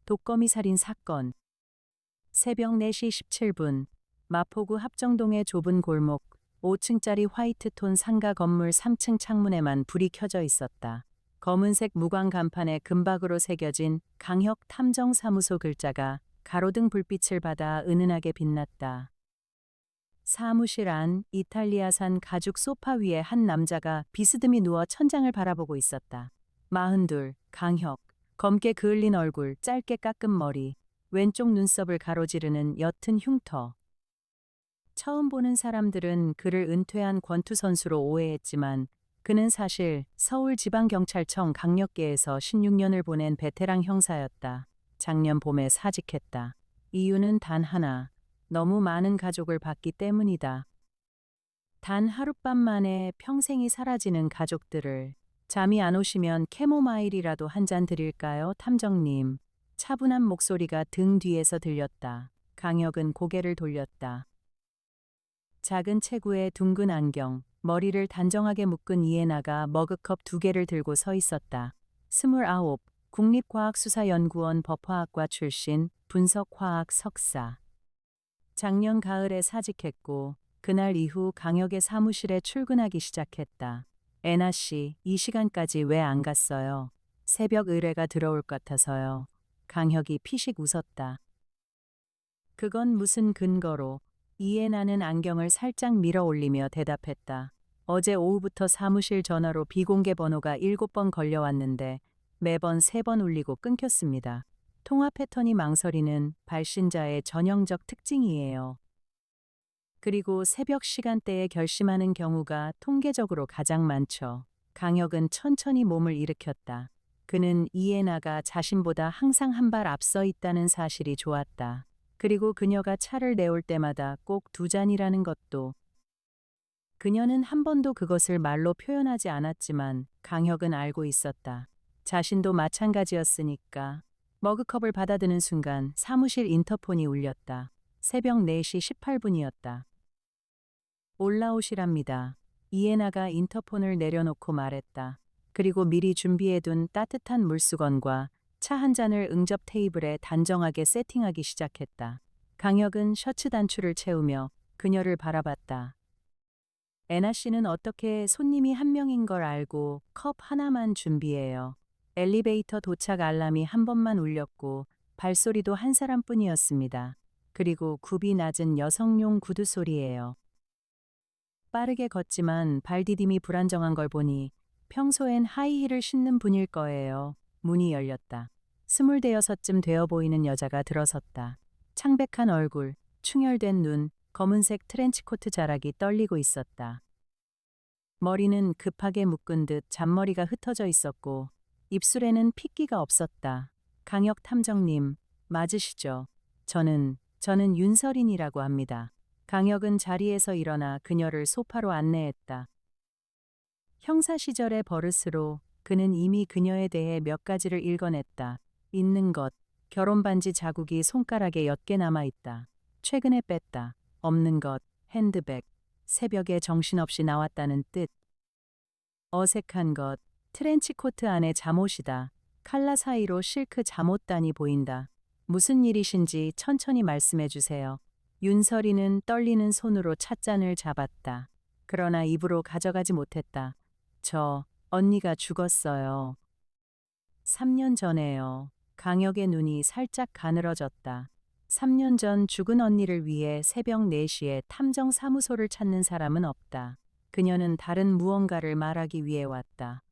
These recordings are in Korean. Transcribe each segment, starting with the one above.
독거미 살인 사건. 새벽 4시 17분, 마포구 합정동의 좁은 골목, 5층짜리 화이트톤 상가 건물 3층 창문에만 불이 켜져 있었다. 검은색 무광 간판에 금박으로 새겨진 강혁 탐정사무소 글자가 가로등 불빛을 받아 은은하게 빛났다. 사무실 안 이탈리아산 가죽 소파 위에 한 남자가 비스듬히 누워 천장을 바라보고 있었다. 42, 강혁, 검게 그을린 얼굴, 짧게 깎은 머리, 왼쪽 눈썹을 가로지르는 옅은 흉터. 처음 보는 사람들은 그를 은퇴한 권투 선수로 오해했지만 그는 사실 서울지방경찰청 강력계에서 16년을 보낸 베테랑 형사였다. 작년 봄에 사직했다. 이유는 단 하나, 너무 많은 가족을 봤기 때문이다. 단 하룻밤 만에 평생이 사라지는 가족들을. 잠이 안 오시면 캐모마일이라도 한 잔 드릴까요, 탐정님? 차분한 목소리가 등 뒤에서 들렸다. 강혁은 고개를 돌렸다. 작은 체구에 둥근 안경, 머리를 단정하게 묶은 이해나가 머그컵 2개를 들고 서 있었다. 29, 국립과학수사연구원 법화학과 출신, 분석화학 석사. 작년 가을에 사직했고 그날 이후 강혁의 사무실에 출근하기 시작했다. 애나 씨, 이 시간까지 왜 안 갔어요? 새벽 의뢰가 들어올 것 같아서요. 강혁이 피식 웃었다. 그건 무슨 근거로? 이해나는 안경을 살짝 밀어 올리며 대답했다. 어제 오후부터 사무실 전화로 비공개 번호가 7번 걸려왔는데 매번 3번 울리고 끊겼습니다. 통화 패턴이 망설이는 발신자의 전형적 특징이에요. 그리고 새벽 시간대에 결심하는 경우가 통계적으로 가장 많죠. 강혁은 천천히 몸을 일으켰다. 그는 이해나가 자신보다 항상 한 발 앞서 있다는 사실이 좋았다. 그리고 그녀가 차를 내올 때마다 꼭 2잔이라는 것도. 그녀는 한 번도 그것을 말로 표현하지 않았지만 강혁은 알고 있었다. 자신도 마찬가지였으니까. 머그컵을 받아드는 순간 사무실 인터폰이 울렸다. 새벽 4시 18분이었다. 올라오시랍니다. 이해나가 인터폰을 내려놓고 말했다. 그리고 미리 준비해둔 따뜻한 물수건과 차 한 잔을 응접 테이블에 단정하게 세팅하기 시작했다. 강혁은 셔츠 단추를 채우며 그녀를 바라봤다. 애나 씨는 어떻게 손님이 한 명인 걸 알고 컵 하나만 준비해요. 엘리베이터 도착 알람이 한 번만 울렸고 발소리도 한 사람뿐이었습니다. 그리고 굽이 낮은 여성용 구두 소리예요. 빠르게 걷지만 발디딤이 불안정한 걸 보니 평소엔 하이힐을 신는 분일 거예요. 문이 열렸다. 26쯤 되어 보이는 여자가 들어섰다. 창백한 얼굴, 충혈된 눈, 검은색 트렌치코트 자락이 떨리고 있었다. 머리는 급하게 묶은 듯 잔머리가 흩어져 있었고 입술에는 핏기가 없었다. 강혁 탐정님, 맞으시죠? 저는 윤설인이라고 합니다. 강혁은 자리에서 일어나 그녀를 소파로 안내했다. 형사 시절의 버릇으로 그는 이미 그녀에 대해 몇 가지를 읽어냈다. 있는 것, 결혼 반지 자국이 손가락에 옅게 남아있다. 최근에 뺐다. 없는 것, 핸드백, 새벽에 정신없이 나왔다는 뜻. 어색한 것, 트렌치코트 안에 잠옷이다. 칼라 사이로 실크 잠옷단이 보인다. 무슨 일이신지 천천히 말씀해 주세요. 윤설이는 떨리는 손으로 찻잔을 잡았다. 그러나 입으로 가져가지 못했다. 언니가 죽었어요. 3년 전에요. 강혁의 눈이 살짝 가늘어졌다. 3년 전 죽은 언니를 위해 새벽 4시에 탐정 사무소를 찾는 사람은 없다. 그녀는 다른 무언가를 말하기 위해 왔다.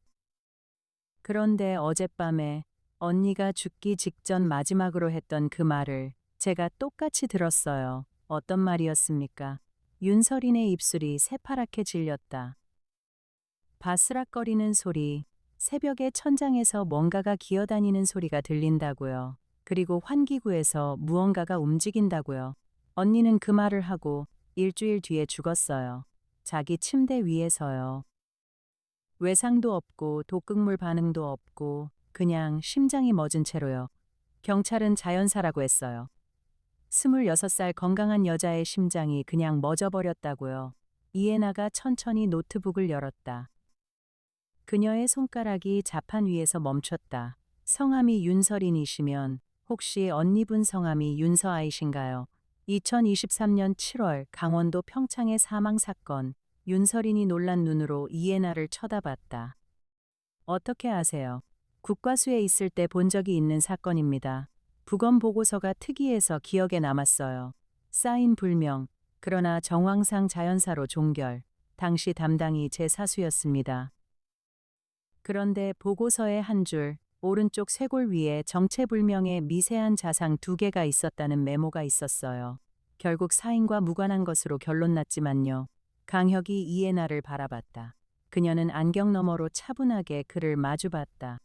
그런데 어젯밤에 언니가 죽기 직전 마지막으로 했던 그 말을 제가 똑같이 들었어요. 어떤 말이었습니까? 윤설인의 입술이 새파랗게 질렸다. 바스락거리는 소리, 새벽에 천장에서 뭔가가 기어다니는 소리가 들린다고요. 그리고 환기구에서 무언가가 움직인다고요. 언니는 그 말을 하고 일주일 뒤에 죽었어요. 자기 침대 위에서요. 외상도 없고 독극물 반응도 없고 그냥 심장이 멎은 채로요. 경찰은 자연사라고 했어요. 26살 건강한 여자의 심장이 그냥 멎어버렸다고요. 이해나가 천천히 노트북을 열었다. 그녀의 손가락이 자판 위에서 멈췄다. 성함이 윤설인이시면 혹시 언니분 성함이 윤서아이신가요? 2023년 7월 강원도 평창의 사망 사건. 윤서린이 놀란 눈으로 이해나를 쳐다봤다. 어떻게 아세요? 국과수에 있을 때 본 적이 있는 사건입니다. 부검 보고서가 특이해서 기억에 남았어요. 사인 불명, 그러나 정황상 자연사로 종결. 당시 담당이 제 사수였습니다. 그런데 보고서의 한 줄, 오른쪽 쇄골 위에 정체불명의 미세한 자상 2개가 있었다는 메모가 있었어요. 결국 사인과 무관한 것으로 결론 났지만요. 강혁이 이해나를 바라봤다. 그녀는 안경 너머로 차분하게 그를 마주봤다.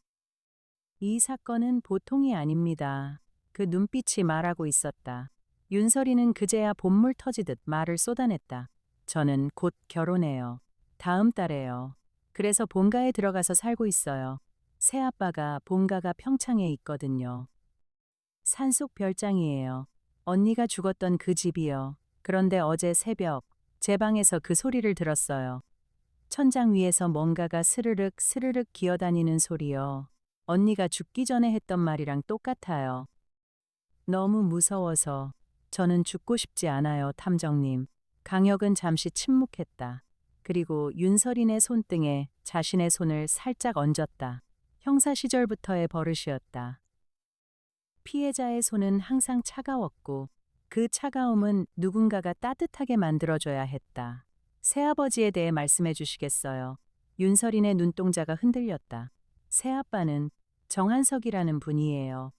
이 사건은 보통이 아닙니다. 그 눈빛이 말하고 있었다. 윤설이는 그제야 본물 터지듯 말을 쏟아냈다. 저는 곧 결혼해요. 다음 달에요. 그래서 본가에 들어가서 살고 있어요. 새아빠가 본가가 평창에 있거든요. 산속 별장이에요. 언니가 죽었던 그 집이요. 그런데 어제 새벽 제 방에서 그 소리를 들었어요. 천장 위에서 뭔가가 스르륵 스르륵 기어다니는 소리요. 언니가 죽기 전에 했던 말이랑 똑같아요. 너무 무서워서 저는 죽고 싶지 않아요, 탐정님. 강혁은 잠시 침묵했다. 그리고 윤설인의 손등에 자신의 손을 살짝 얹었다. 형사 시절부터의 버릇이었다. 피해자의 손은 항상 차가웠고 그 차가움은 누군가가 따뜻하게 만들어줘야 했다. 새아버지에 대해 말씀해 주시겠어요? 윤설인의 눈동자가 흔들렸다. 새아빠는 정한석이라는 분이에요.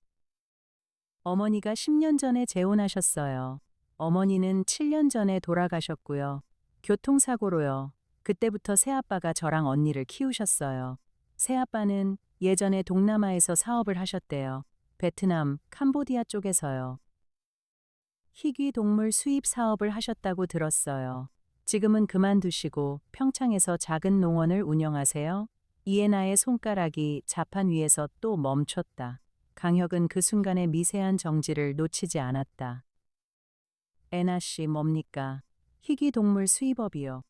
어머니가 10년 전에 재혼하셨어요. 어머니는 7년 전에 돌아가셨고요. 교통사고로요. 그때부터 새아빠가 저랑 언니를 키우셨어요. 새아빠는 예전에 동남아에서 사업을 하셨대요. 베트남, 캄보디아 쪽에서요. 희귀 동물 수입 사업을 하셨다고 들었어요. 지금은 그만두시고 평창에서 작은 농원을 운영하세요? 이에나의 손가락이 자판 위에서 또 멈췄다. 강혁은 그 순간의 미세한 정지를 놓치지 않았다. 에나 씨 뭡니까? 희귀 동물 수입업이요.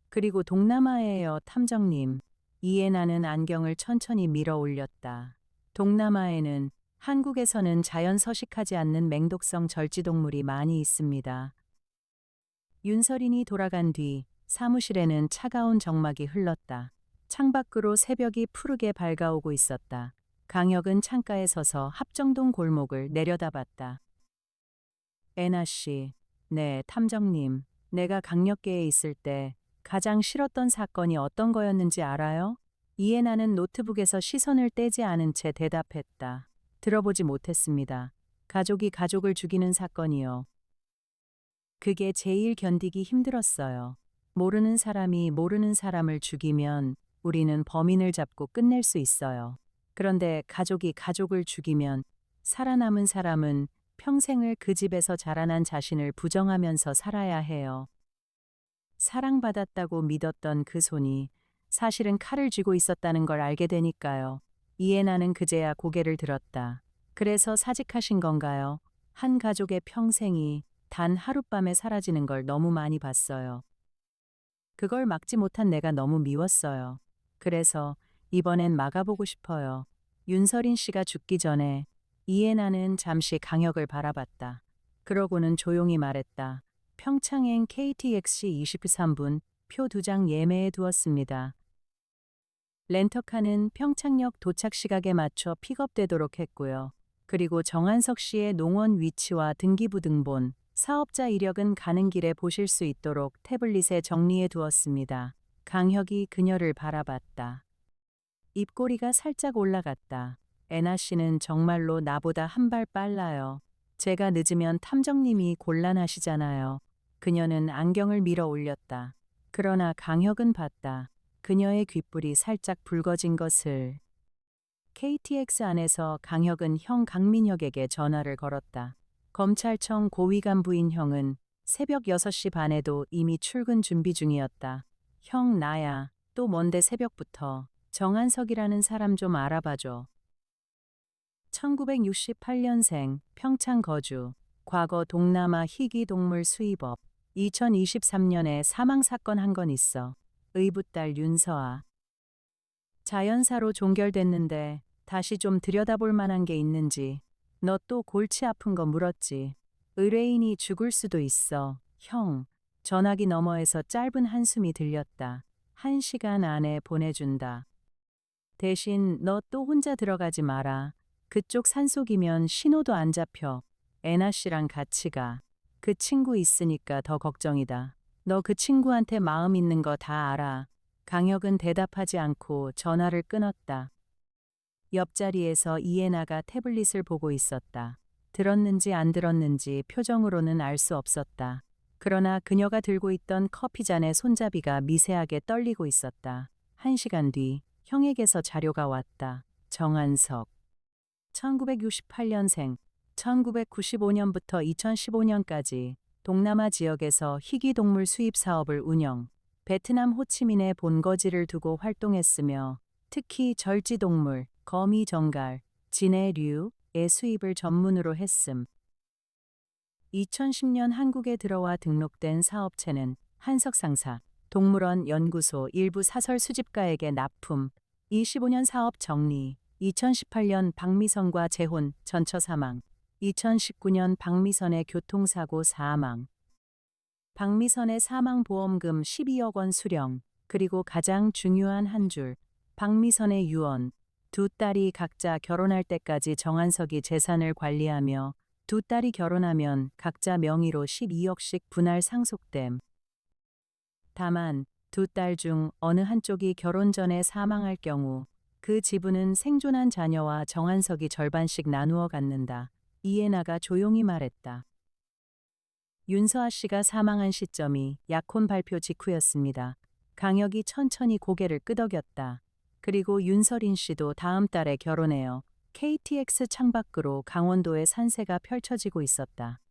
그리고 동남아에요, 탐정님. 이에나는 안경을 천천히 밀어 올렸다. 동남아에는 한국에서는 자연 서식하지 않는 맹독성 절지동물이 많이 있습니다. 윤설인이 돌아간 뒤 사무실에는 차가운 정막이 흘렀다. 창밖으로 새벽이 푸르게 밝아오고 있었다. 강혁은 창가에 서서 합정동 골목을 내려다봤다. 에나 씨, 네, 탐정님. 내가 강력계에 있을 때 가장 싫었던 사건이 어떤 거였는지 알아요? 이에나는 노트북에서 시선을 떼지 않은 채 대답했다. 들어보지 못했습니다. 가족이 가족을 죽이는 사건이요. 그게 제일 견디기 힘들었어요. 모르는 사람이 모르는 사람을 죽이면 우리는 범인을 잡고 끝낼 수 있어요. 그런데 가족이 가족을 죽이면 살아남은 사람은 평생을 그 집에서 자라난 자신을 부정하면서 살아야 해요. 사랑받았다고 믿었던 그 손이 사실은 칼을 쥐고 있었다는 걸 알게 되니까요. 이해나는 그제야 고개를 들었다. 그래서 사직하신 건가요? 한 가족의 평생이 단 하룻밤에 사라지는 걸 너무 많이 봤어요. 그걸 막지 못한 내가 너무 미웠어요. 그래서 이번엔 막아보고 싶어요. 윤설인 씨가 죽기 전에 이해나는 잠시 강혁을 바라봤다. 그러고는 조용히 말했다. 평창행 KTX 23분 표 2장 예매해 두었습니다. 렌터카는 평창역 도착 시각에 맞춰 픽업되도록 했고요. 그리고 정한석 씨의 농원 위치와 등기부 등본, 사업자 이력은 가는 길에 보실 수 있도록 태블릿에 정리해 두었습니다. 강혁이 그녀를 바라봤다. 입꼬리가 살짝 올라갔다. 에나 씨는 정말로 나보다 한 발 빨라요. 제가 늦으면 탐정님이 곤란하시잖아요. 그녀는 안경을 밀어 올렸다. 그러나 강혁은 봤다. 그녀의 귓불이 살짝 붉어진 것을. KTX 안에서 강혁은 형 강민혁에게 전화를 걸었다. 검찰청 고위간부인 형은 새벽 6시 반에도 이미 출근 준비 중이었다. 형 나야. 또 뭔데 새벽부터. 정한석이라는 사람 좀 알아봐줘. 1968년생, 평창 거주, 과거 동남아 희귀 동물 수입업, 2023년에 사망 사건 한 건 있어. 의붓딸 윤서아. 자연사로 종결됐는데 다시 좀 들여다볼 만한 게 있는지. 너 또 골치 아픈 거 물었지. 의뢰인이 죽을 수도 있어. 형. 전화기 너머에서 짧은 한숨이 들렸다. 1시간 안에 보내준다. 대신 너 또 혼자 들어가지 마라. 그쪽 산속이면 신호도 안 잡혀. 애나 씨랑 같이 가. 그 친구 있으니까 더 걱정이다. 너 그 친구한테 마음 있는 거 다 알아. 강혁은 대답하지 않고 전화를 끊었다. 옆자리에서 이해나가 태블릿을 보고 있었다. 들었는지 안 들었는지 표정으로는 알 수 없었다. 그러나 그녀가 들고 있던 커피잔의 손잡이가 미세하게 떨리고 있었다. 1시간 뒤 형에게서 자료가 왔다. 정한석. 1968년생, 1995년부터 2015년까지 동남아 지역에서 희귀동물 수입 사업을 운영, 베트남 호치민에 본거지를 두고 활동했으며 특히 절지동물, 거미정갈, 진해류의 수입을 전문으로 했음. 2010년 한국에 들어와 등록된 사업체는 한석상사, 동물원 연구소 일부 사설 수집가에게 납품, 25년 사업 정리, 2018년 박미선과 재혼, 전처 사망, 2019년 박미선의 교통사고 사망, 박미선의 사망보험금 12억 원 수령, 그리고 가장 중요한 한 줄, 박미선의 유언, 두 딸이 각자 결혼할 때까지 정한석이 재산을 관리하며 두 딸이 결혼하면 각자 명의로 12억씩 분할 상속됨. 다만 두 딸 중 어느 한쪽이 결혼 전에 사망할 경우 그 지분은 생존한 자녀와 정한석이 절반씩 나누어 갖는다. 이해나가 조용히 말했다. 윤서아 씨가 사망한 시점이 약혼 발표 직후였습니다. 강혁이 천천히 고개를 끄덕였다. 그리고 윤서린 씨도 다음 달에 결혼해요. KTX 창밖으로 강원도의 산세가 펼쳐지고 있었다.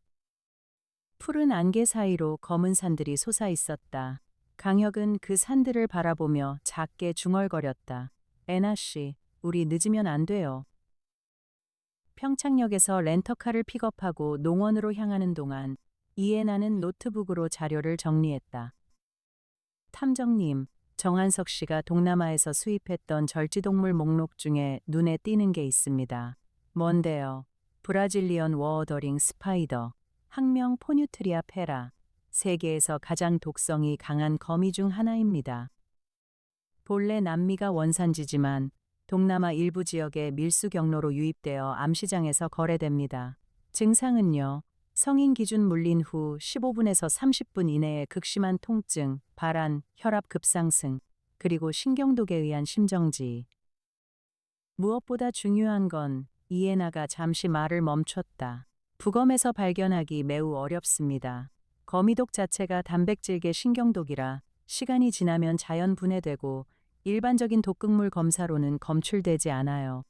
푸른 안개 사이로 검은 산들이 솟아 있었다. 강혁은 그 산들을 바라보며 작게 중얼거렸다. 애나 씨, 우리 늦으면 안 돼요. 평창역에서 렌터카를 픽업하고 농원으로 향하는 동안 이해나는 노트북으로 자료를 정리했다. 탐정님, 정한석 씨가 동남아에서 수입했던 절지동물 목록 중에 눈에 띄는 게 있습니다. 뭔데요? 브라질리언 워어더링 스파이더, 학명 포뉴트리아 페라, 세계에서 가장 독성이 강한 거미 중 하나입니다. 본래 남미가 원산지지만 동남아 일부 지역의 밀수 경로로 유입되어 암시장에서 거래됩니다. 증상은요, 성인 기준 물린 후 15분에서 30분 이내에 극심한 통증, 발한, 혈압 급상승, 그리고 신경독에 의한 심정지. 무엇보다 중요한 건 이해나가 잠시 말을 멈췄다. 부검에서 발견하기 매우 어렵습니다. 거미독 자체가 단백질계 신경독이라 시간이 지나면 자연 분해되고 일반적인 독극물 검사로는 검출되지 않아요.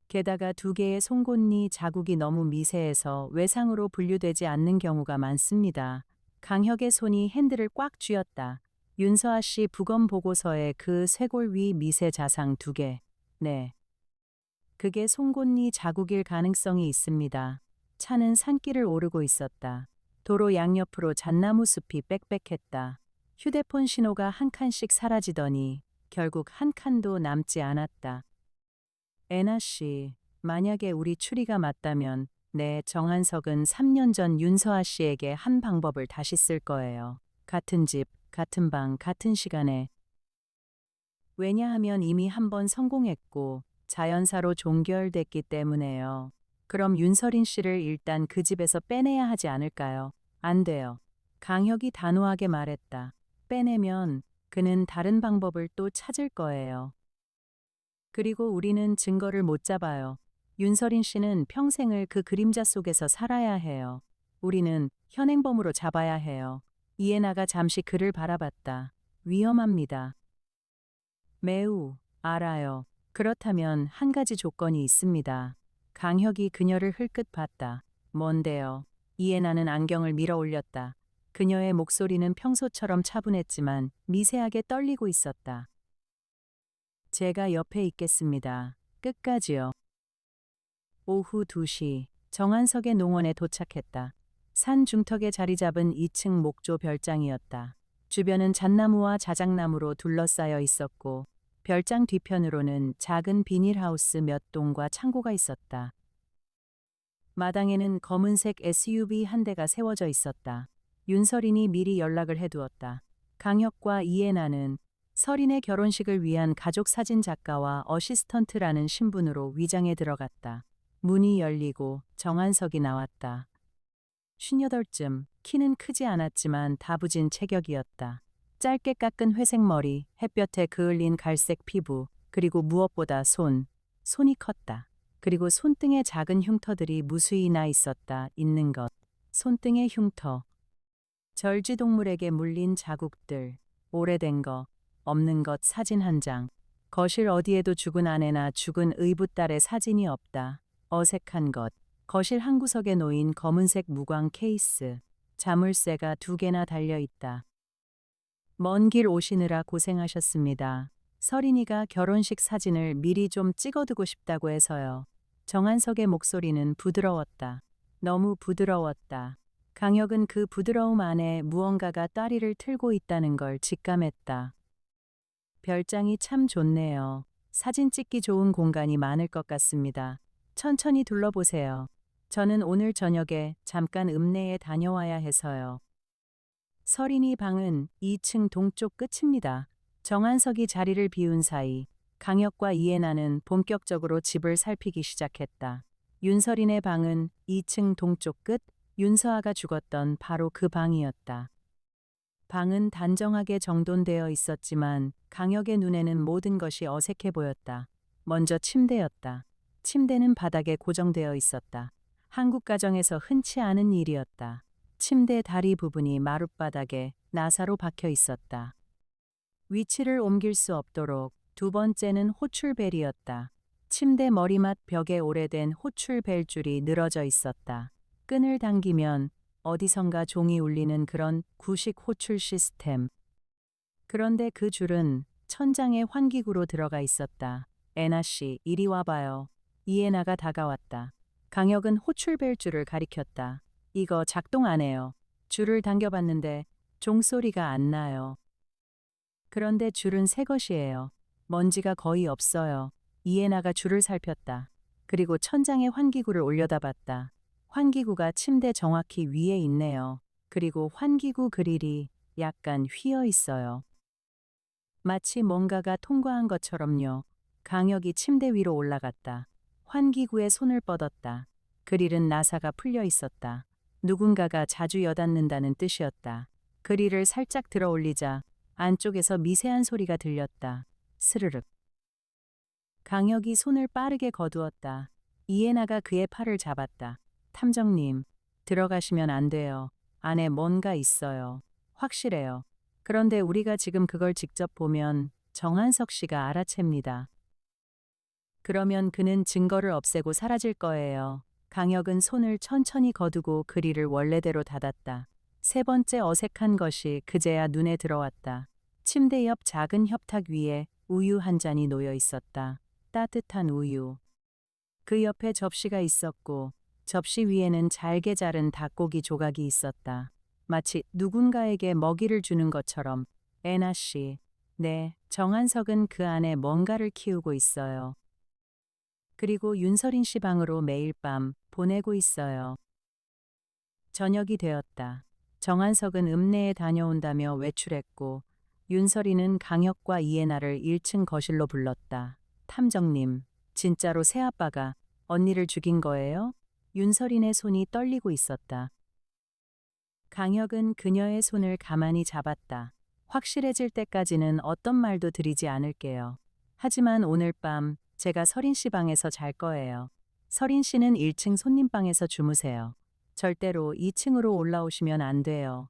게다가 두 개의 송곳니 자국이 너무 미세해서 외상으로 분류되지 않는 경우가 많습니다. 강혁의 손이 핸들을 꽉 쥐었다. 윤서아 씨 부검 보고서에 그 쇄골 위 미세 자상 2개. 네. 그게 송곳니 자국일 가능성이 있습니다. 차는 산길을 오르고 있었다. 도로 양옆으로 잣나무 숲이 빽빽했다. 휴대폰 신호가 한 칸씩 사라지더니 결국 한 칸도 남지 않았다. 애나 씨, 만약에 우리 추리가 맞다면 정한석은 3년 전 윤서아 씨에게 한 방법을 다시 쓸 거예요. 같은 집, 같은 방, 같은 시간에. 왜냐하면 이미 한 번 성공했고 자연사로 종결됐기 때문에요. 그럼 윤서린 씨를 일단 그 집에서 빼내야 하지 않을까요? 안 돼요. 강혁이 단호하게 말했다. 빼내면 그는 다른 방법을 또 찾을 거예요. 그리고 우리는 증거를 못 잡아요. 윤서린 씨는 평생을 그 그림자 속에서 살아야 해요. 우리는 현행범으로 잡아야 해요. 이해나가 잠시 그를 바라봤다. 위험합니다. 매우, 알아요. 그렇다면 한 가지 조건이 있습니다. 강혁이 그녀를 흘끗 봤다. 뭔데요? 이해나는 안경을 밀어 올렸다. 그녀의 목소리는 평소처럼 차분했지만 미세하게 떨리고 있었다. 제가 옆에 있겠습니다. 끝까지요. 오후 2시, 정한석의 농원에 도착했다. 산 중턱에 자리 잡은 2층 목조 별장이었다. 주변은 잣나무와 자작나무로 둘러싸여 있었고 별장 뒤편으로는 작은 비닐하우스 몇 동과 창고가 있었다. 마당에는 검은색 SUV 한 대가 세워져 있었다. 윤서린이 미리 연락을 해두었다. 강혁과 이해나는 서린의 결혼식을 위한 가족 사진 작가와 어시스턴트라는 신분으로 위장에 들어갔다. 문이 열리고 정한석이 나왔다. 58쯤, 키는 크지 않았지만 다부진 체격이었다. 짧게 깎은 회색 머리, 햇볕에 그을린 갈색 피부, 그리고 무엇보다 손이 컸다. 그리고 손등에 작은 흉터들이 무수히 나 있었다. 있는 것. 손등의 흉터. 절지동물에게 물린 자국들. 오래된 거. 없는 것 사진 한 장. 거실 어디에도 죽은 아내나 죽은 의붓딸의 사진이 없다. 어색한 것. 거실 한 구석에 놓인 검은색 무광 케이스. 자물쇠가 2개나 달려 있다. 먼 길 오시느라 고생하셨습니다. 서린이가 결혼식 사진을 미리 좀 찍어두고 싶다고 해서요. 정한석의 목소리는 부드러웠다. 너무 부드러웠다. 강혁은 그 부드러움 안에 무언가가 따리를 틀고 있다는 걸 직감했다. 별장이 참 좋네요. 사진 찍기 좋은 공간이 많을 것 같습니다. 천천히 둘러보세요. 저는 오늘 저녁에 잠깐 읍내에 다녀와야 해서요. 서린이 방은 2층 동쪽 끝입니다. 정한석이 자리를 비운 사이 강혁과 이해나는 본격적으로 집을 살피기 시작했다. 윤서린의 방은 2층 동쪽 끝, 윤서아가 죽었던 바로 그 방이었다. 방은 단정하게 정돈되어 있었지만 강혁의 눈에는 모든 것이 어색해 보였다. 먼저 침대였다. 침대는 바닥에 고정되어 있었다. 한국 가정에서 흔치 않은 일이었다. 침대 다리 부분이 마룻바닥에 나사로 박혀 있었다. 위치를 옮길 수 없도록 2번째는 호출벨이었다. 침대 머리맡 벽에 오래된 호출벨 줄이 늘어져 있었다. 끈을 당기면 어디선가 종이 울리는 그런 구식 호출 시스템. 그런데 그 줄은 천장에 환기구로 들어가 있었다. 애나 씨, 이리 와봐요. 이해나가 다가왔다. 강혁은 호출벨 줄을 가리켰다. 이거 작동 안 해요. 줄을 당겨봤는데 종소리가 안 나요. 그런데 줄은 새 것이에요. 먼지가 거의 없어요. 이해나가 줄을 살폈다. 그리고 천장에 환기구를 올려다봤다. 환기구가 침대 정확히 위에 있네요. 그리고 환기구 그릴이 약간 휘어 있어요. 마치 뭔가가 통과한 것처럼요. 강혁이 침대 위로 올라갔다. 환기구에 손을 뻗었다. 그릴은 나사가 풀려 있었다. 누군가가 자주 여닫는다는 뜻이었다. 그릴을 살짝 들어 올리자 안쪽에서 미세한 소리가 들렸다. 스르륵. 강혁이 손을 빠르게 거두었다. 이해나가 그의 팔을 잡았다. 탐정님, 들어가시면 안 돼요. 안에 뭔가 있어요. 확실해요. 그런데 우리가 지금 그걸 직접 보면 정한석 씨가 알아챕니다. 그러면 그는 증거를 없애고 사라질 거예요. 강혁은 손을 천천히 거두고 그릴을 원래대로 닫았다. 3번째 어색한 것이 그제야 눈에 들어왔다. 침대 옆 작은 협탁 위에 우유 한 잔이 놓여 있었다. 따뜻한 우유. 그 옆에 접시가 있었고 접시 위에는 잘게 자른 닭고기 조각이 있었다. 마치 누군가에게 먹이를 주는 것처럼. 애나 씨, 네, 정한석은 그 안에 뭔가를 키우고 있어요. 그리고 윤서린 씨 방으로 매일 밤 보내고 있어요. 저녁이 되었다. 정한석은 읍내에 다녀온다며 외출했고 윤서린은 강혁과 이해나를 1층 거실로 불렀다. 탐정님, 진짜로 새아빠가 언니를 죽인 거예요? 윤서린의 손이 떨리고 있었다. 강혁은 그녀의 손을 가만히 잡았다. 확실해질 때까지는 어떤 말도 드리지 않을게요. 하지만 오늘 밤 제가 서린 씨 방에서 잘 거예요. 서린 씨는 1층 손님방에서 주무세요. 절대로 2층으로 올라오시면 안 돼요.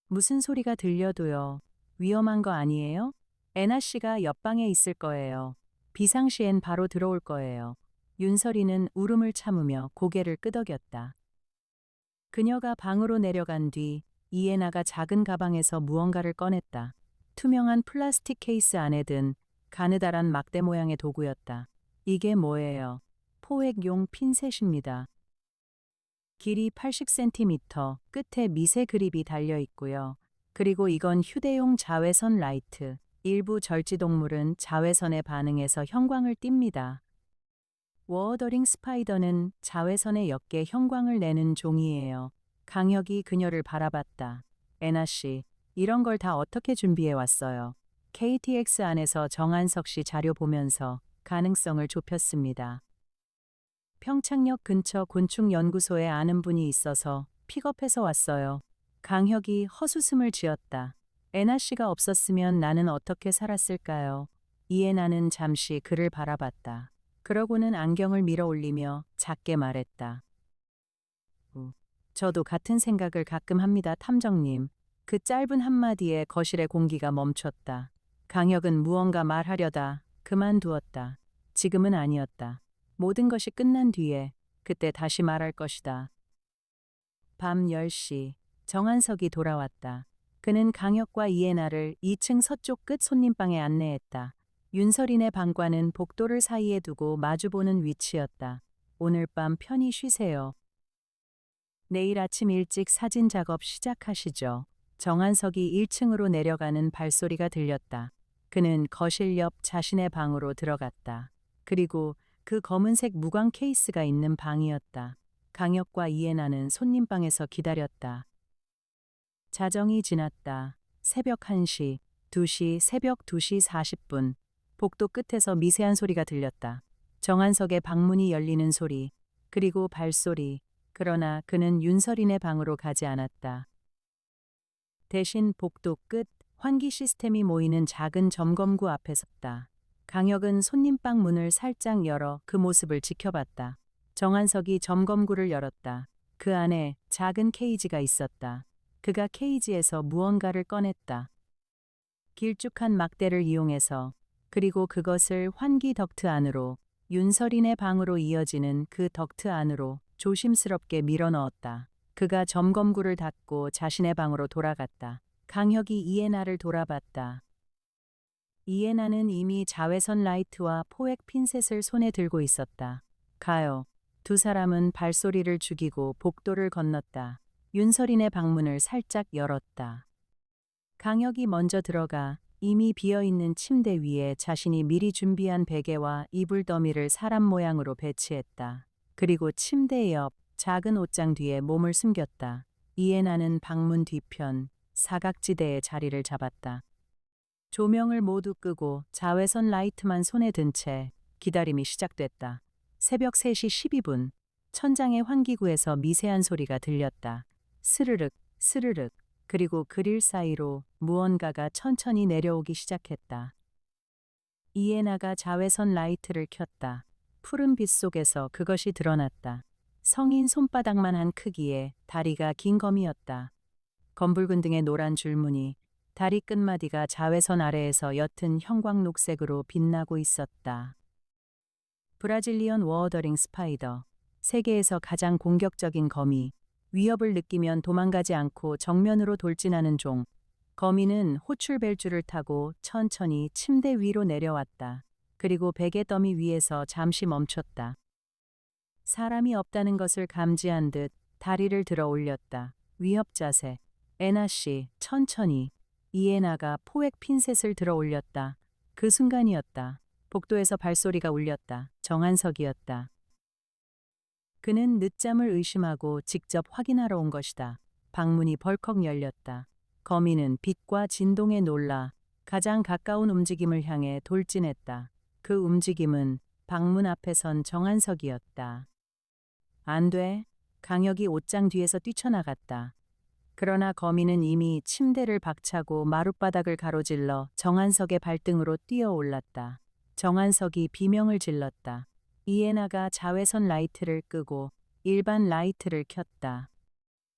무슨 소리가 들려도요. 위험한 거 아니에요? 애나 씨가 옆방에 있을 거예요. 비상시엔 바로 들어올 거예요. 윤서린은 울음을 참으며 고개를 끄덕였다. 그녀가 방으로 내려간 뒤 이해나가 작은 가방에서 무언가를 꺼냈다. 투명한 플라스틱 케이스 안에 든 가느다란 막대 모양의 도구였다. 이게 뭐예요? 포획용 핀셋입니다. 길이 80cm, 끝에 미세 그립이 달려 있고요. 그리고 이건 휴대용 자외선 라이트. 일부 절지동물은 자외선에 반응해서 형광을 띱니다. 워더링 스파이더는 자외선에 옅게 형광을 내는 종이에요. 강혁이 그녀를 바라봤다. 애나 씨, 이런 걸 다 어떻게 준비해 왔어요? KTX 안에서 정한석 씨 자료 보면서 가능성을 좁혔습니다. 평창역 근처 곤충연구소에 아는 분이 있어서 픽업해서 왔어요. 강혁이 헛웃음을 지었다. 애나 씨가 없었으면 나는 어떻게 살았을까요? 이해나는 잠시 그를 바라봤다. 그러고는 안경을 밀어 올리며 작게 말했다. 저도 같은 생각을 가끔 합니다, 탐정님. 그 짧은 한마디에 거실의 공기가 멈췄다. 강혁은 무언가 말하려다 그만두었다. 지금은 아니었다. 모든 것이 끝난 뒤에 그때 다시 말할 것이다. 밤 10시 정한석이 돌아왔다. 그는 강혁과 이해나를 2층 서쪽 끝 손님방에 안내했다. 윤설인의 방과는 복도를 사이에 두고 마주보는 위치였다. 오늘 밤 편히 쉬세요. 내일 아침 일찍 사진 작업 시작하시죠. 정한석이 1층으로 내려가는 발소리가 들렸다. 그는 거실 옆 자신의 방으로 들어갔다. 그리고 그 검은색 무광 케이스가 있는 방이었다. 강혁과 이해나는 손님방에서 기다렸다. 자정이 지났다. 새벽 1시, 2시, 새벽 2시 40분. 복도 끝에서 미세한 소리가 들렸다. 정한석의 방문이 열리는 소리, 그리고 발소리. 그러나 그는 윤설인의 방으로 가지 않았다. 대신 복도 끝 환기 시스템이 모이는 작은 점검구 앞에 섰다. 강혁은 손님방 문을 살짝 열어 그 모습을 지켜봤다. 정한석이 점검구를 열었다. 그 안에 작은 케이지가 있었다. 그가 케이지에서 무언가를 꺼냈다. 길쭉한 막대를 이용해서, 그리고 그것을 환기 덕트 안으로, 윤설인의 방으로 이어지는 그 덕트 안으로 조심스럽게 밀어 넣었다. 그가 점검구를 닫고 자신의 방으로 돌아갔다. 강혁이 이해나를 돌아봤다. 이해나는 이미 자외선 라이트와 포획 핀셋을 손에 들고 있었다. 가요. 두 사람은 발소리를 죽이고 복도를 건넜다. 윤설인의 방문을 살짝 열었다. 강혁이 먼저 들어가 이미 비어있는 침대 위에 자신이 미리 준비한 베개와 이불 더미를 사람 모양으로 배치했다. 그리고 침대 옆 작은 옷장 뒤에 몸을 숨겼다. 이해나는 방문 뒤편 사각지대에 자리를 잡았다. 조명을 모두 끄고 자외선 라이트만 손에 든 채 기다림이 시작됐다. 새벽 3시 12분 천장의 환기구에서 미세한 소리가 들렸다. 스르륵 스르륵. 그리고 그릴 사이로 무언가가 천천히 내려오기 시작했다. 이해나가 자외선 라이트를 켰다. 푸른 빛 속에서 그것이 드러났다. 성인 손바닥만 한 크기의 다리가 긴 거미였다. 검붉은 등의 노란 줄무늬, 다리 끝마디가 자외선 아래에서 옅은 형광녹색으로 빛나고 있었다. 브라질리언 워더링 스파이더, 세계에서 가장 공격적인 거미, 위협을 느끼면 도망가지 않고 정면으로 돌진하는 종. 거미는 호출벨줄을 타고 천천히 침대 위로 내려왔다. 그리고 베개 더미 위에서 잠시 멈췄다. 사람이 없다는 것을 감지한 듯 다리를 들어 올렸다. 위협 자세. 애나 씨, 천천히. 이해나가 포획 핀셋을 들어 올렸다. 그 순간이었다. 복도에서 발소리가 울렸다. 정한석이었다. 그는 늦잠을 의심하고 직접 확인하러 온 것이다. 방문이 벌컥 열렸다. 거미는 빛과 진동에 놀라 가장 가까운 움직임을 향해 돌진했다. 그 움직임은 방문 앞에 선 정한석이었다. 안 돼. 강혁이 옷장 뒤에서 뛰쳐나갔다. 그러나 거미는 이미 침대를 박차고 마룻바닥을 가로질러 정한석의 발등으로 뛰어올랐다. 정한석이 비명을 질렀다. 이해나가 자외선 라이트를 끄고 일반 라이트를 켰다.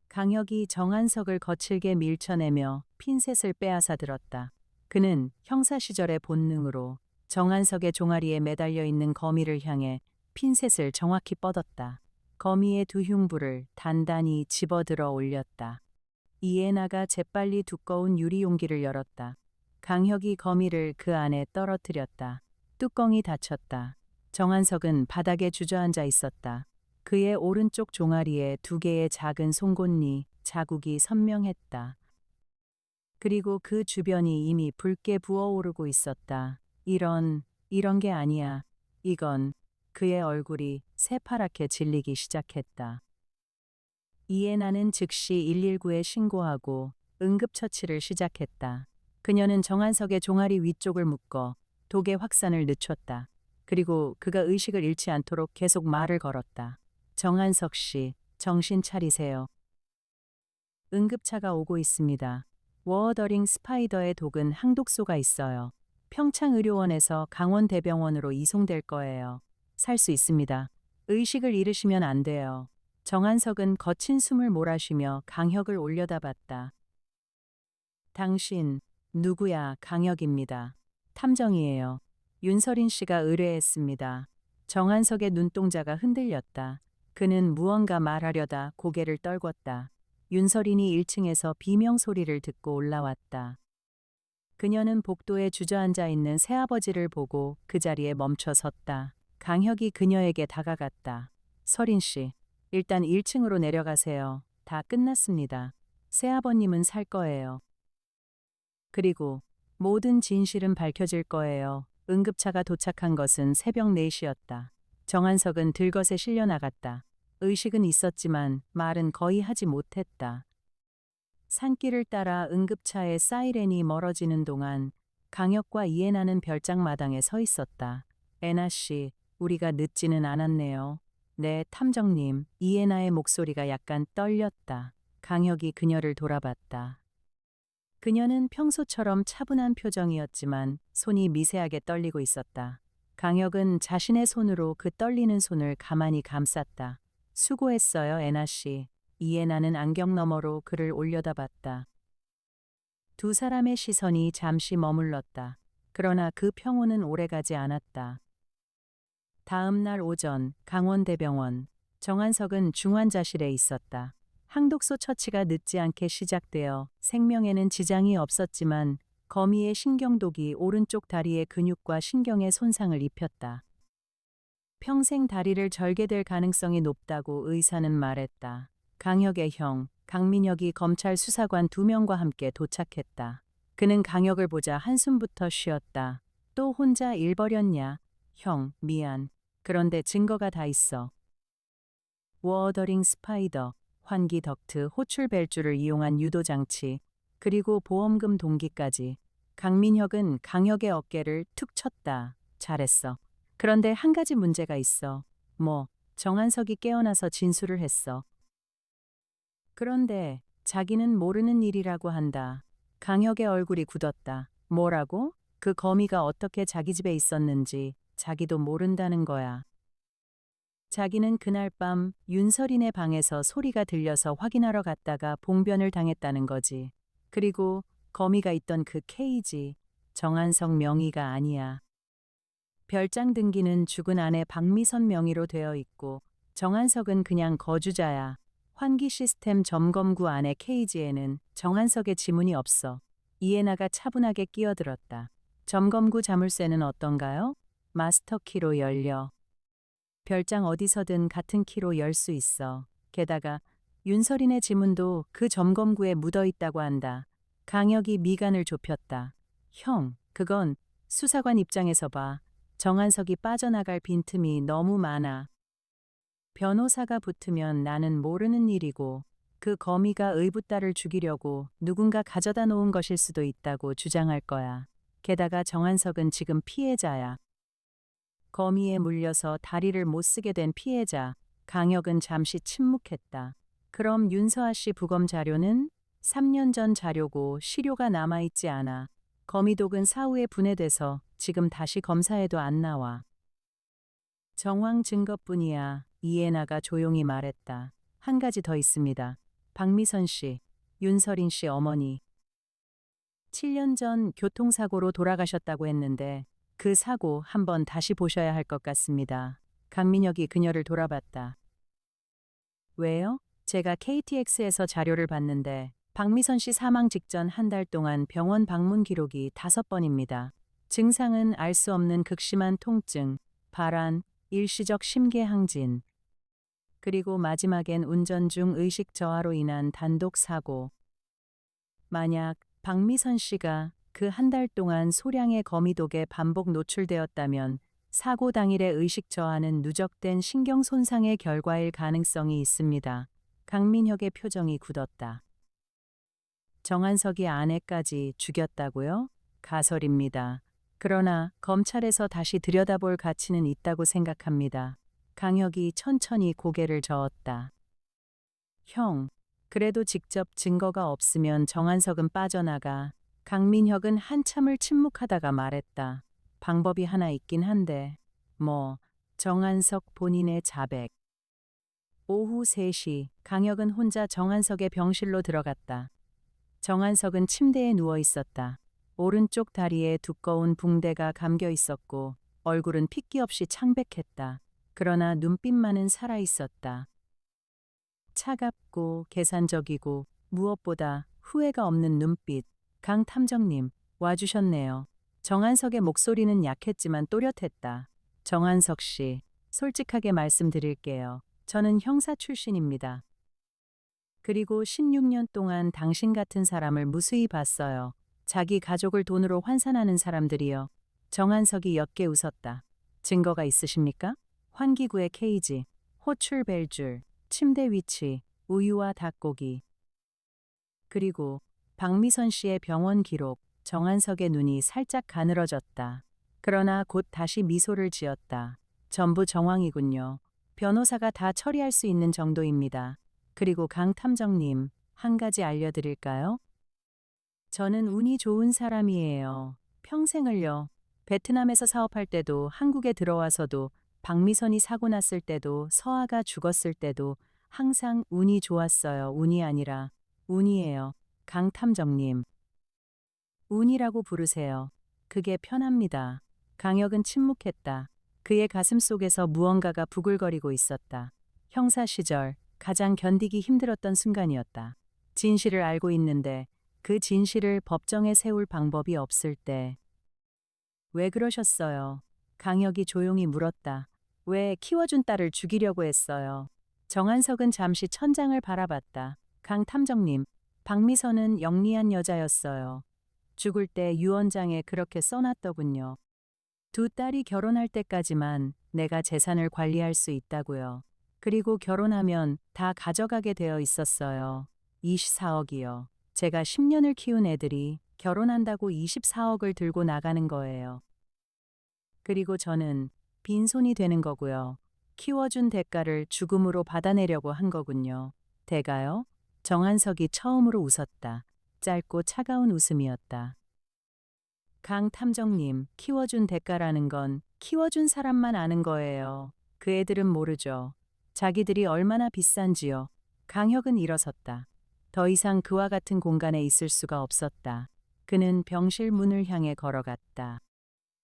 강혁이 정한석을 거칠게 밀쳐내며 핀셋을 빼앗아 들었다. 그는 형사 시절의 본능으로 정한석의 종아리에 매달려 있는 거미를 향해 핀셋을 정확히 뻗었다. 거미의 두 흉부를 단단히 집어들어 올렸다. 이해나가 재빨리 두꺼운 유리 용기를 열었다. 강혁이 거미를 그 안에 떨어뜨렸다. 뚜껑이 닫혔다. 정한석은 바닥에 주저앉아 있었다. 그의 오른쪽 종아리에 2개의 작은 송곳니 자국이 선명했다. 그리고 그 주변이 이미 붉게 부어오르고 있었다. 이런 게 아니야. 이건 그의 얼굴이 새파랗게 질리기 시작했다. 이해나는 즉시 119에 신고하고 응급처치를 시작했다. 그녀는 정한석의 종아리 위쪽을 묶어 독의 확산을 늦췄다. 그리고 그가 의식을 잃지 않도록 계속 말을 걸었다. 정한석 씨, 정신 차리세요. 응급차가 오고 있습니다. 워어더링 스파이더의 독은 항독소가 있어요. 평창의료원에서 강원대병원으로 이송될 거예요. 살 수 있습니다. 의식을 잃으시면 안 돼요. 정한석은 거친 숨을 몰아쉬며 강혁을 올려다봤다. 당신, 누구야? 강혁입니다. 탐정이에요. 윤서린 씨가 의뢰했습니다. 정한석의 눈동자가 흔들렸다. 그는 무언가 말하려다 고개를 떨궜다. 윤서린이 1층에서 비명 소리를 듣고 올라왔다. 그녀는 복도에 주저앉아 있는 새아버지를 보고 그 자리에 멈춰 섰다. 강혁이 그녀에게 다가갔다. 서린 씨, 일단 1층으로 내려가세요. 다 끝났습니다. 새아버님은 살 거예요. 그리고 모든 진실은 밝혀질 거예요. 응급차가 도착한 것은 새벽 4시였다. 정한석은 들것에 실려 나갔다. 의식은 있었지만 말은 거의 하지 못했다. 산길을 따라 응급차의 사이렌이 멀어지는 동안 강혁과 이해나는 별장마당에 서 있었다. 애나 씨, 우리가 늦지는 않았네요. 네, 탐정님. 이해나의 목소리가 약간 떨렸다. 강혁이 그녀를 돌아봤다. 그녀는 평소처럼 차분한 표정이었지만 손이 미세하게 떨리고 있었다. 강혁은 자신의 손으로 그 떨리는 손을 가만히 감쌌다. 수고했어요, 애나 씨. 이해나는 안경 너머로 그를 올려다봤다. 두 사람의 시선이 잠시 머물렀다. 그러나 그 평온은 오래가지 않았다. 다음 날 오전 강원대병원. 정한석은 중환자실에 있었다. 항독소 처치가 늦지 않게 시작되어 생명에는 지장이 없었지만 거미의 신경독이 오른쪽 다리의 근육과 신경에 손상을 입혔다. 평생 다리를 절개될 가능성이 높다고 의사는 말했다. 강혁의 형, 강민혁이 검찰 수사관 2명과 함께 도착했다. 그는 강혁을 보자 한숨부터 쉬었다. 또 혼자 일 벌였냐? 형, 미안. 그런데 증거가 다 있어. 워어더링 스파이더, 환기 덕트, 호출 벨주를 이용한 유도 장치, 그리고 보험금 동기까지. 강민혁은 강혁의 어깨를 툭 쳤다. 잘했어. 그런데 한 가지 문제가 있어. 정한석이 깨어나서 진술을 했어. 그런데 자기는 모르는 일이라고 한다. 강혁의 얼굴이 굳었다. 뭐라고? 그 거미가 어떻게 자기 집에 있었는지 자기도 모른다는 거야. 자기는 그날 밤 윤서린의 방에서 소리가 들려서 확인하러 갔다가 봉변을 당했다는 거지. 그리고 거미가 있던 그 케이지, 정한석 명의가 아니야. 별장 등기는 죽은 아내 박미선 명의로 되어 있고 정한석은 그냥 거주자야. 환기 시스템 점검구 안의 케이지에는 정한석의 지문이 없어. 이해나가 차분하게 끼어들었다. 점검구 자물쇠는 어떤가요? 마스터키로 열려. 별장 어디서든 같은 키로 열 수 있어. 게다가 윤서린의 지문도 그 점검구에 묻어 있다고 한다. 강혁이 미간을 좁혔다. 형, 그건 수사관 입장에서 봐. 정한석이 빠져나갈 빈틈이 너무 많아. 변호사가 붙으면 나는 모르는 일이고 그 거미가 의붓딸을 죽이려고 누군가 가져다 놓은 것일 수도 있다고 주장할 거야. 게다가 정한석은 지금 피해자야. 거미에 물려서 다리를 못 쓰게 된 피해자. 강혁은 잠시 침묵했다. 그럼 윤서아 씨 부검 자료는 3년 전 자료고 시료가 남아있지 않아. 거미독은 사후에 분해돼서 지금 다시 검사해도 안 나와. 정황 증거뿐이야. 이해나가 조용히 말했다. 한 가지 더 있습니다. 박미선 씨, 윤서린 씨 어머니. 7년 전 교통사고로 돌아가셨다고 했는데 그 사고 한번 다시 보셔야 할 것 같습니다. 강민혁이 그녀를 돌아봤다. 왜요? 제가 KTX에서 자료를 봤는데 박미선 씨 사망 직전 한 달 동안 병원 방문 기록이 5번입니다. 증상은 알 수 없는 극심한 통증, 발한, 일시적 심계항진, 그리고 마지막엔 운전 중 의식 저하로 인한 단독 사고. 만약 박미선 씨가 그 한 달 동안 소량의 거미독에 반복 노출되었다면 사고 당일의 의식 저하는 누적된 신경 손상의 결과일 가능성이 있습니다. 강민혁의 표정이 굳었다. 정한석이 아내까지 죽였다고요? 가설입니다. 그러나 검찰에서 다시 들여다볼 가치는 있다고 생각합니다. 강혁이 천천히 고개를 저었다. 형, 그래도 직접 증거가 없으면 정한석은 빠져나가. 강민혁은 한참을 침묵하다가 말했다. 방법이 하나 있긴 한데, 정한석 본인의 자백. 오후 3시, 강혁은 혼자 정한석의 병실로 들어갔다. 정한석은 침대에 누워 있었다. 오른쪽 다리에 두꺼운 붕대가 감겨 있었고, 얼굴은 핏기 없이 창백했다. 그러나 눈빛만은 살아 있었다. 차갑고 계산적이고 무엇보다 후회가 없는 눈빛. 강 탐정님, 와주셨네요. 정한석의 목소리는 약했지만 또렷했다. 정한석 씨, 솔직하게 말씀드릴게요. 저는 형사 출신입니다. 그리고 16년 동안 당신 같은 사람을 무수히 봤어요. 자기 가족을 돈으로 환산하는 사람들이요. 정한석이 옅게 웃었다. 증거가 있으십니까? 환기구의 케이지, 호출 벨줄, 침대 위치, 우유와 닭고기. 그리고 박미선 씨의 병원 기록. 정한석의 눈이 살짝 가늘어졌다. 그러나 곧 다시 미소를 지었다. 전부 정황이군요. 변호사가 다 처리할 수 있는 정도입니다. 그리고 강 탐정님, 한 가지 알려드릴까요? 저는 운이 좋은 사람이에요. 평생을요. 베트남에서 사업할 때도, 한국에 들어와서도, 박미선이 사고 났을 때도, 서아가 죽었을 때도 항상 운이 좋았어요. 운이 아니라 운이에요. 강 탐정님. 운이라고 부르세요. 그게 편합니다. 강혁은 침묵했다. 그의 가슴 속에서 무언가가 부글거리고 있었다. 형사 시절 가장 견디기 힘들었던 순간이었다. 진실을 알고 있는데 그 진실을 법정에 세울 방법이 없을 때. 왜 그러셨어요? 강혁이 조용히 물었다. 왜 키워준 딸을 죽이려고 했어요? 정한석은 잠시 천장을 바라봤다. 강 탐정님, 박미선은 영리한 여자였어요. 죽을 때 유언장에 그렇게 써놨더군요. 두 딸이 결혼할 때까지만 내가 재산을 관리할 수 있다고요. 그리고 결혼하면 다 가져가게 되어 있었어요. 24억이요. 제가 10년을 키운 애들이 결혼한다고 24억을 들고 나가는 거예요. 그리고 저는 빈손이 되는 거고요. 키워준 대가를 죽음으로 받아내려고 한 거군요. 대가요? 정한석이 처음으로 웃었다. 짧고 차가운 웃음이었다. 강 탐정님, 키워준 대가라는 건 키워준 사람만 아는 거예요. 그 애들은 모르죠. 자기들이 얼마나 비싼지요. 강혁은 일어섰다. 더 이상 그와 같은 공간에 있을 수가 없었다. 그는 병실 문을 향해 걸어갔다.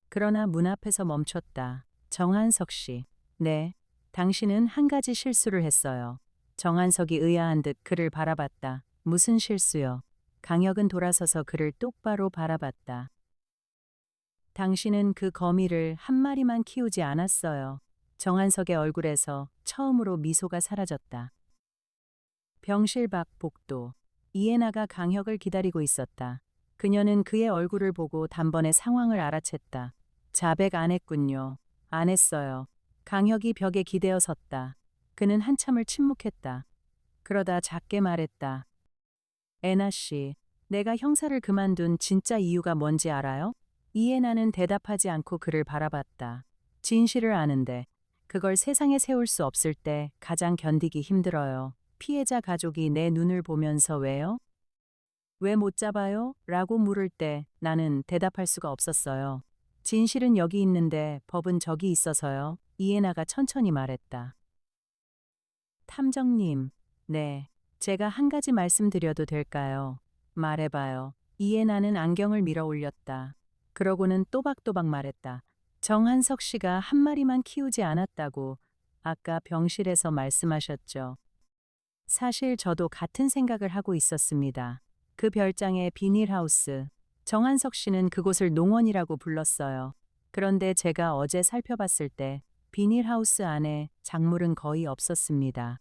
그러나 문 앞에서 멈췄다. 정한석 씨. 네, 당신은 한 가지 실수를 했어요. 정한석이 의아한 듯 그를 바라봤다. 무슨 실수요? 강혁은 돌아서서 그를 똑바로 바라봤다. 당신은 그 거미를 한 마리만 키우지 않았어요. 정한석의 얼굴에서 처음으로 미소가 사라졌다. 병실 밖 복도. 이해나가 강혁을 기다리고 있었다. 그녀는 그의 얼굴을 보고 단번에 상황을 알아챘다. 자백 안 했군요. 안 했어요. 강혁이 벽에 기대어 섰다. 그는 한참을 침묵했다. 그러다 작게 말했다. 애나 씨, 내가 형사를 그만둔 진짜 이유가 뭔지 알아요? 이해나는 대답하지 않고 그를 바라봤다. 진실을 아는데 그걸 세상에 세울 수 없을 때 가장 견디기 힘들어요. 피해자 가족이 내 눈을 보면서 왜요? 왜 못 잡아요? 라고 물을 때 나는 대답할 수가 없었어요. 진실은 여기 있는데 법은 저기 있어서요. 이해나가 천천히 말했다. 탐정님, 네. 제가 한 가지 말씀드려도 될까요? 말해봐요. 이해나는 안경을 밀어 올렸다. 그러고는 또박또박 말했다. 정한석 씨가 한 마리만 키우지 않았다고 아까 병실에서 말씀하셨죠. 사실 저도 같은 생각을 하고 있었습니다. 그 별장의 비닐하우스. 정한석 씨는 그곳을 농원이라고 불렀어요. 그런데 제가 어제 살펴봤을 때 비닐하우스 안에 작물은 거의 없었습니다.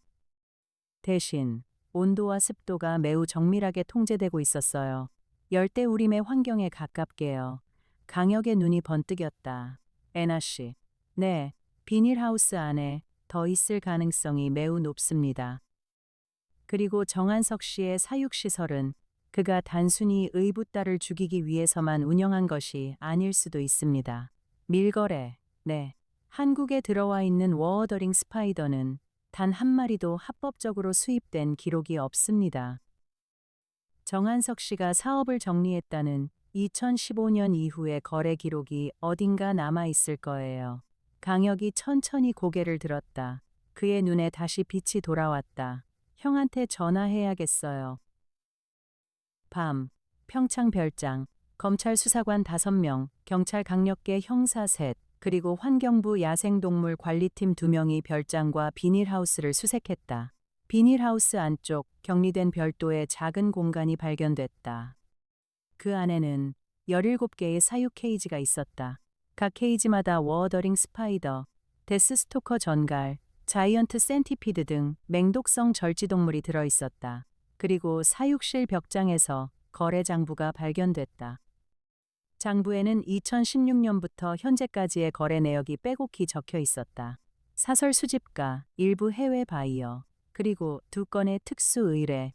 대신 온도와 습도가 매우 정밀하게 통제되고 있었어요. 열대우림의 환경에 가깝게요. 강혁의 눈이 번뜩였다. 애나 씨, 네, 비닐하우스 안에 더 있을 가능성이 매우 높습니다. 그리고 정한석 씨의 사육시설은 그가 단순히 의붓딸을 죽이기 위해서만 운영한 것이 아닐 수도 있습니다. 밀거래, 네. 한국에 들어와 있는 워어더링 스파이더는 단 한 마리도 합법적으로 수입된 기록이 없습니다. 정한석 씨가 사업을 정리했다는 2015년 이후의 거래 기록이 어딘가 남아 있을 거예요. 강혁이 천천히 고개를 들었다. 그의 눈에 다시 빛이 돌아왔다. 형한테 전화해야겠어요. 밤, 평창 별장, 검찰 수사관 5명, 경찰 강력계 형사 셋, 그리고 환경부 야생동물 관리팀 2명이 별장과 비닐하우스를 수색했다. 비닐하우스 안쪽 격리된 별도의 작은 공간이 발견됐다. 그 안에는 17개의 사육 케이지가 있었다. 각 케이지마다 워더링 스파이더, 데스스토커 전갈, 자이언트 센티피드 등 맹독성 절지동물이 들어있었다. 그리고 사육실 벽장에서 거래 장부가 발견됐다. 장부에는 2016년부터 현재까지의 거래 내역이 빼곡히 적혀 있었다. 사설 수집가, 일부 해외 바이어, 그리고 2건의 특수 의뢰.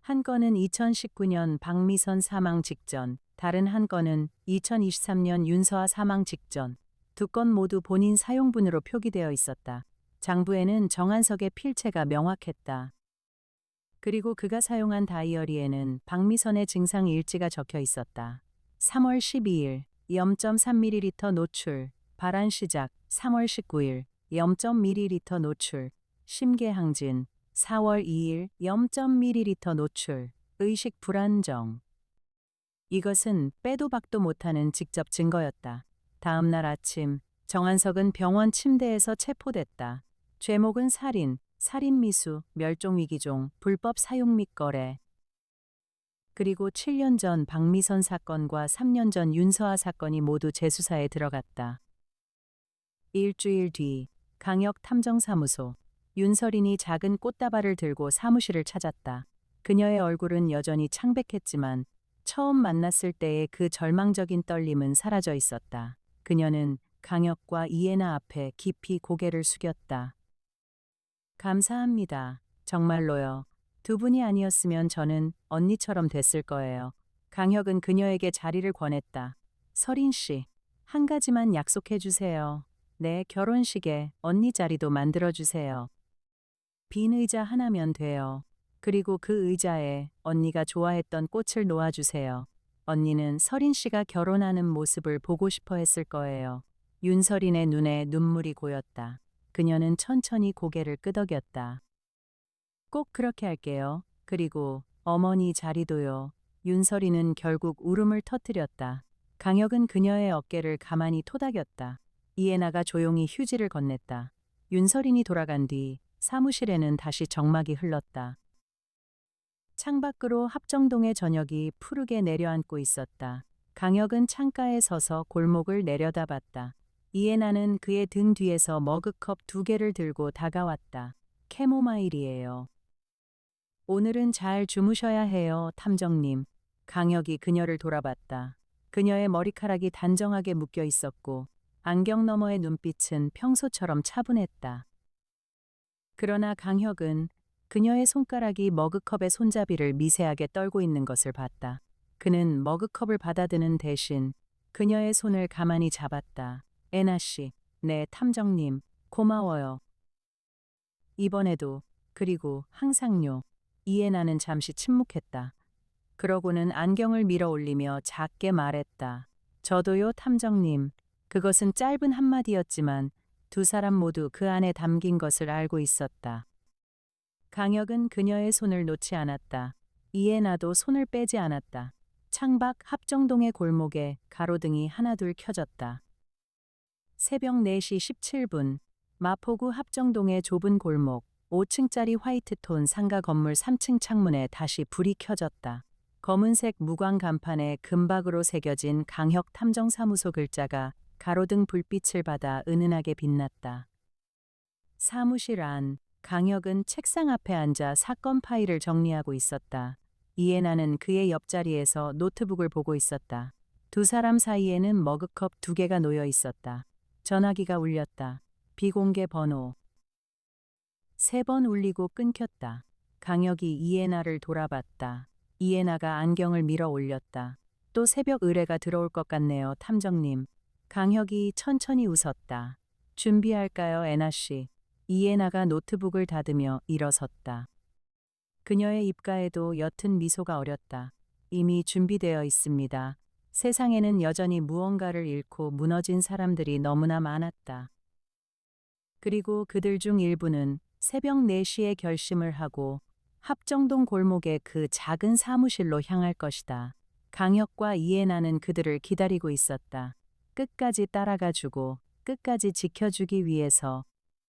한 건은 2019년 박미선 사망 직전, 다른 한 건은 2023년 윤서아 사망 직전. 2건 모두 본인 사용분으로 표기되어 있었다. 장부에는 정한석의 필체가 명확했다. 그리고 그가 사용한 다이어리에는 박미선의 증상 일지가 적혀 있었다. 3월 12일 0.3ml 노출, 발한 시작 3월 19일 0.ml 노출, 심계항진 4월 2일 0.ml 노출, 의식 불안정. 이것은 빼도 박도 못하는 직접 증거였다. 다음 날 아침 정한석은 병원 침대에서 체포됐다. 죄목은 살인, 살인미수, 멸종위기종, 불법 사용 및 거래. 그리고 7년 전 박미선 사건과 3년 전 윤서아 사건이 모두 재수사에 들어갔다. 일주일 뒤 강혁 탐정사무소. 윤서린이 작은 꽃다발을 들고 사무실을 찾았다. 그녀의 얼굴은 여전히 창백했지만 처음 만났을 때의 그 절망적인 떨림은 사라져 있었다. 그녀는 강혁과 이해나 앞에 깊이 고개를 숙였다. 감사합니다. 정말로요. 2분이 아니었으면 저는 언니처럼 됐을 거예요. 강혁은 그녀에게 자리를 권했다. 서린 씨, 한 가지만 약속해 주세요. 내 결혼식에 언니 자리도 만들어 주세요. 빈 의자 하나면 돼요. 그리고 그 의자에 언니가 좋아했던 꽃을 놓아주세요. 언니는 서린 씨가 결혼하는 모습을 보고 싶어 했을 거예요. 윤서린의 눈에 눈물이 고였다. 그녀는 천천히 고개를 끄덕였다. 꼭 그렇게 할게요. 그리고 어머니 자리도요. 윤서린은 결국 울음을 터뜨렸다. 강혁은 그녀의 어깨를 가만히 토닥였다. 이해나가 조용히 휴지를 건넸다. 윤서린이 돌아간 뒤 사무실에는 다시 정막이 흘렀다. 창밖으로 합정동의 저녁이 푸르게 내려앉고 있었다. 강혁은 창가에 서서 골목을 내려다봤다. 이해나는 그의 등 뒤에서 머그컵 2개를 들고 다가왔다. 캐모마일이에요. 오늘은 잘 주무셔야 해요, 탐정님. 강혁이 그녀를 돌아봤다. 그녀의 머리카락이 단정하게 묶여 있었고 안경 너머의 눈빛은 평소처럼 차분했다. 그러나 강혁은 그녀의 손가락이 머그컵의 손잡이를 미세하게 떨고 있는 것을 봤다. 그는 머그컵을 받아드는 대신 그녀의 손을 가만히 잡았다. 애나 씨, 네, 탐정님, 고마워요. 이번에도, 그리고 항상요. 이해나는 잠시 침묵했다. 그러고는 안경을 밀어 올리며 작게 말했다. 저도요, 탐정님. 그것은 짧은 한마디였지만 2사람 모두 그 안에 담긴 것을 알고 있었다. 강혁은 그녀의 손을 놓지 않았다. 이해나도 손을 빼지 않았다. 창밖 합정동의 골목에 가로등이 하나둘 켜졌다. 새벽 4시 17분, 마포구 합정동의 좁은 골목, 5층짜리 화이트톤 상가 건물 3층 창문에 다시 불이 켜졌다. 검은색 무광 간판에 금박으로 새겨진 강혁 탐정사무소 글자가 가로등 불빛을 받아 은은하게 빛났다. 사무실 안, 강혁은 책상 앞에 앉아 사건 파일을 정리하고 있었다. 이해나는 그의 옆자리에서 노트북을 보고 있었다. 2사람 사이에는 머그컵 2개가 놓여 있었다. 전화기가 울렸다. 비공개 번호. 3번 울리고 끊겼다. 강혁이 이해나를 돌아봤다. 이해나가 안경을 밀어 올렸다. 또 새벽 의뢰가 들어올 것 같네요, 탐정님. 강혁이 천천히 웃었다. 준비할까요, 애나 씨? 이해나가 노트북을 닫으며 일어섰다. 그녀의 입가에도 옅은 미소가 어렸다. 이미 준비되어 있습니다. 세상에는 여전히 무언가를 잃고 무너진 사람들이 너무나 많았다. 그리고 그들 중 일부는 새벽 4시에 결심을 하고 합정동 골목의 그 작은 사무실로 향할 것이다. 강혁과 이해나는 그들을 기다리고 있었다. 끝까지 따라가주고 끝까지 지켜주기 위해서